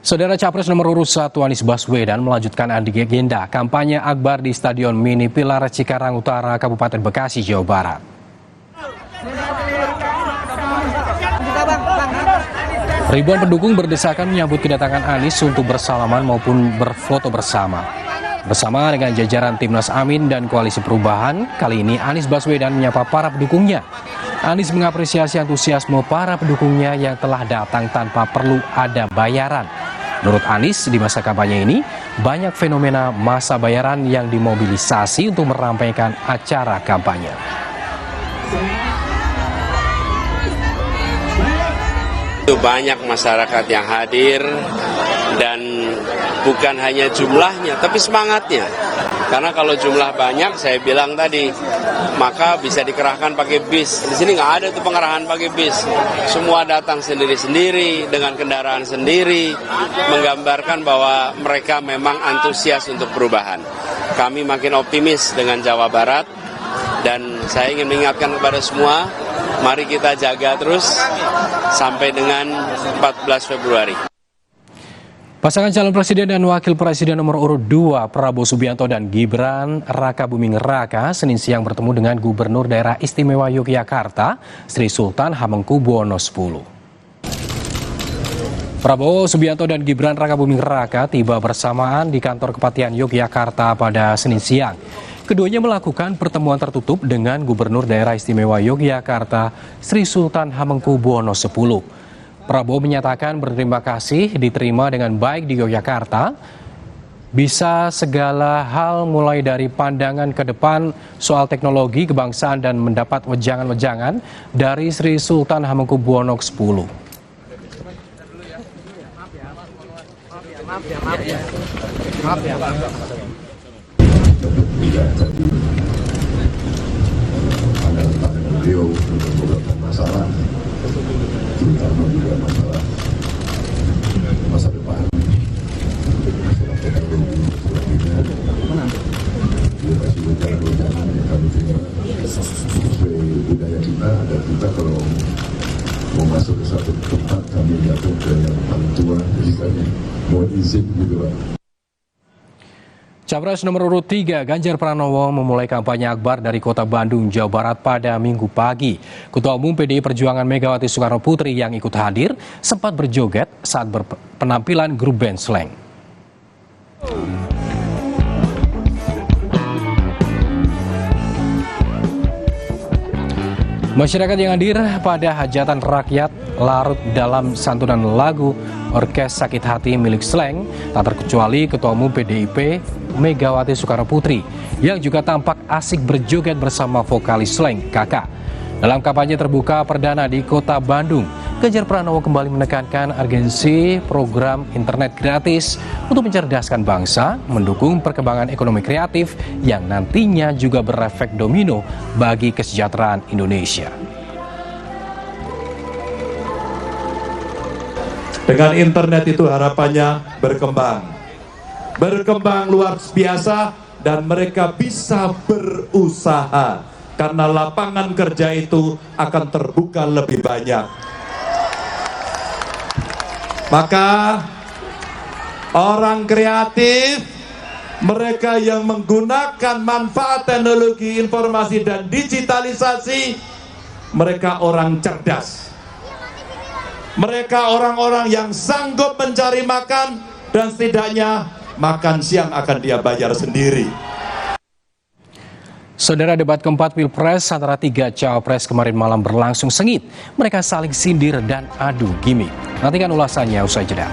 Saudara Capres nomor urut 1 Anies Baswedan melanjutkan agenda kampanye akbar di Stadion Mini Pilar Cikarang Utara, Kabupaten Bekasi, Jawa Barat. Ribuan pendukung berdesakan menyambut kedatangan Anies untuk bersalaman maupun berfoto bersama. Bersama dengan jajaran Timnas Amin dan Koalisi Perubahan, kali ini Anies Baswedan menyapa para pendukungnya. Anies mengapresiasi antusiasme para pendukungnya yang telah datang tanpa perlu ada bayaran. Menurut Anies, di masa kampanye ini, banyak fenomena masa bayaran yang dimobilisasi untuk meramaikan acara kampanye. Itu banyak masyarakat yang hadir dan bukan hanya jumlahnya, tapi semangatnya. Karena kalau jumlah banyak, saya bilang tadi, maka bisa dikerahkan pakai bis. Di sini nggak ada tuh pengerahan pakai bis. Semua datang sendiri-sendiri dengan kendaraan sendiri, menggambarkan bahwa mereka memang antusias untuk perubahan. Kami makin optimis dengan Jawa Barat, dan saya ingin mengingatkan kepada semua, mari kita jaga terus sampai dengan 14 Februari. Pasangan calon presiden dan wakil presiden nomor urut 2 Prabowo Subianto dan Gibran Rakabuming Raka Senin siang bertemu dengan Gubernur Daerah Istimewa Yogyakarta Sri Sultan Hamengkubuwono X. Prabowo Subianto dan Gibran Rakabuming Raka tiba bersamaan di kantor Kepatihan Yogyakarta pada Senin siang. Keduanya melakukan pertemuan tertutup dengan Gubernur Daerah Istimewa Yogyakarta Sri Sultan Hamengkubuwono X. Prabowo menyatakan berterima kasih diterima dengan baik di Yogyakarta, bisa segala hal mulai dari pandangan ke depan soal teknologi kebangsaan dan mendapat wejangan-wejangan dari Sri Sultan Hamengkubuwono X. Beliau untuk beberapa masalah, terutama juga masalah masa depan, masalah teknologi, dia kasih wejangan yang kami terima sesuai budaya kita. Dan kita kalau mau masuk ke satu tempat, kami jatuh ke yang paling tua, jadi kami mohon izin gitu Pak. Capres nomor urut 3 Ganjar Pranowo memulai kampanye akbar dari kota Bandung, Jawa Barat pada Minggu pagi. Ketua Umum PDI Perjuangan Megawati Soekarno Putri yang ikut hadir sempat berjoget saat berpenampilan grup band Slank. Masyarakat yang hadir pada hajatan rakyat larut dalam santunan lagu Orkes Sakit Hati milik Slank, tak terkecuali Ketua Umum PDIP Megawati Soekarno Putri yang juga tampak asik berjoget bersama vokalis Slank, Kakak. Dalam kampanye terbuka perdana di kota Bandung, Ganjar Pranowo kembali menekankan urgensi program internet gratis untuk mencerdaskan bangsa, mendukung perkembangan ekonomi kreatif yang nantinya juga berefek domino bagi kesejahteraan Indonesia. Dengan internet itu harapannya berkembang luar biasa, dan mereka bisa berusaha karena lapangan kerja itu akan terbuka lebih banyak. Maka orang kreatif, mereka yang menggunakan manfaat teknologi informasi dan digitalisasi, mereka orang cerdas. Mereka orang-orang yang sanggup mencari makan, dan setidaknya makan siang akan dia bayar sendiri. Saudara, debat keempat Pilpres antara 3 cawapres kemarin malam berlangsung sengit. Mereka saling sindir dan adu gimmick. Nantikan ulasannya usai jeda.